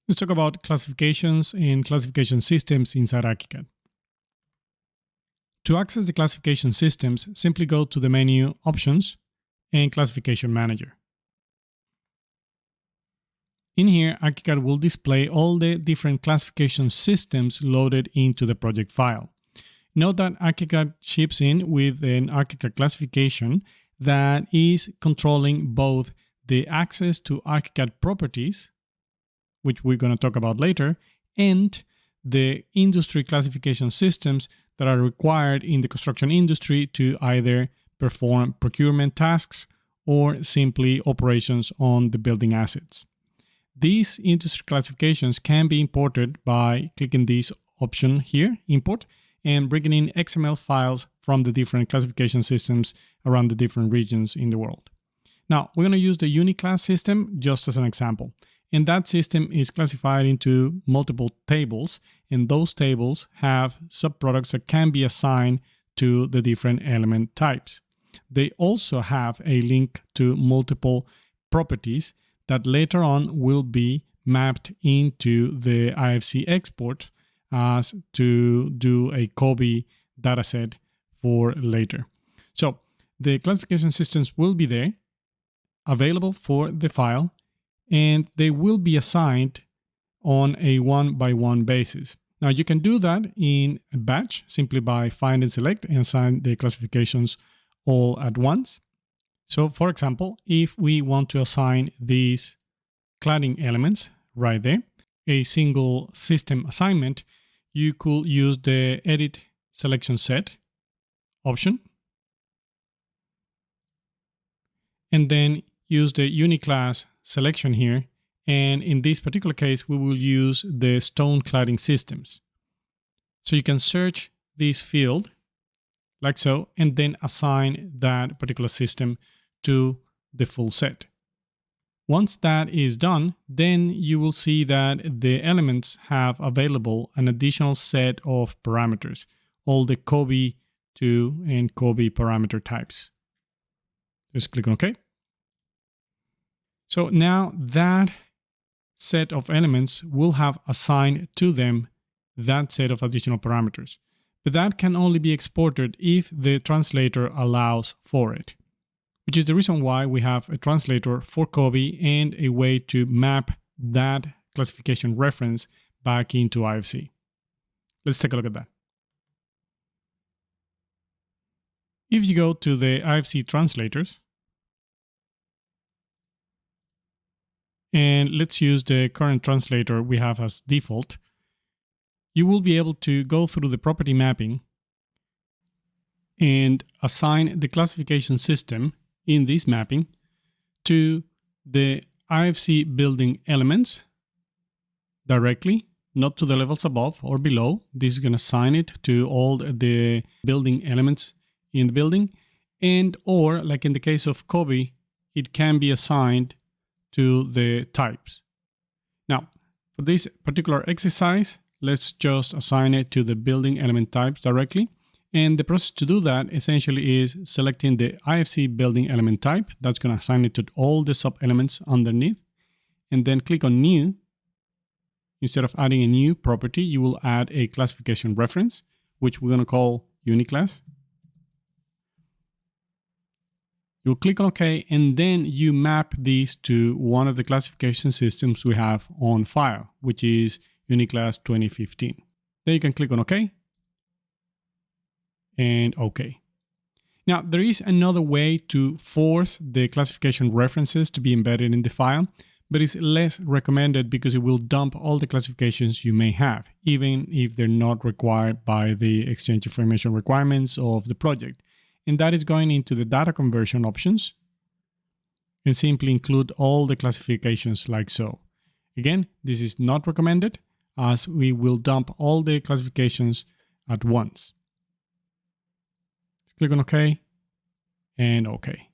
Let's talk about classifications and classification systems inside ArchiCAD. To access the classification systems, simply go to the menu Options and Classification Manager. In here, ArchiCAD will display all the different classification systems loaded into the project file. Note that ArchiCAD ships in with an ArchiCAD classification that is controlling both the access to ArchiCAD properties, which we're going to talk about later, and the industry classification systems that are required in the construction industry to either perform procurement tasks or simply operations on the building assets. These industry classifications can be imported by clicking this option here, Import, and bringing in XML files from the different classification systems around the different regions in the world. Now, we're going to use the Uniclass system just as an example. And that system is classified into multiple tables, and those tables have subproducts that can be assigned to the different element types. They also have a link to multiple properties that later on will be mapped into the IFC export as to do a COBie dataset for later. So the classification systems will be there, available for the file, and they will be assigned on a one-by-one basis. Now you can do that in a batch simply by find and select and assign the classifications all at once. So for example, if we want to assign these cladding elements right there, a single system assignment, you could use the Edit Selection Set option and then use the Uniclass selection here, and in this particular case we will use the stone cladding systems. So you can search this field like so and then assign that particular system to the full set. Once that is done, then you will see that the elements have available an additional set of parameters, all the COBie 2 and COBie parameter types. Just click on OK. So now that set of elements will have assigned to them that set of additional parameters. But that can only be exported if the translator allows for it, which is the reason why we have a translator for COBie and a way to map that classification reference back into IFC. Let's take a look at that. If you go to the IFC translators, and let's use the current translator we have as default, you will be able to go through the property mapping and assign the classification system in this mapping to the IFC building elements directly, not to the levels above or below. This is going to assign it to all the building elements in the building, and or like in the case of COBie, it can be assigned to the types. Now, for this particular exercise, let's just assign it to the building element types directly. And the process to do that essentially is selecting the IFC building element type. That's going to assign it to all the sub-elements underneath. And then click on New. Instead of adding a new property, you will add a classification reference, which we're going to call Uniclass. You'll click on OK, and then you map these to one of the classification systems we have on file, which is Uniclass 2015. Then you can click on OK and OK. Now, there is another way to force the classification references to be embedded in the file, but it's less recommended because it will dump all the classifications you may have, even if they're not required by the Exchange Information requirements of the project. And that is going into the data conversion options and simply include all the classifications like so. Again, this is not recommended as we will dump all the classifications at once. Let's click on OK and OK.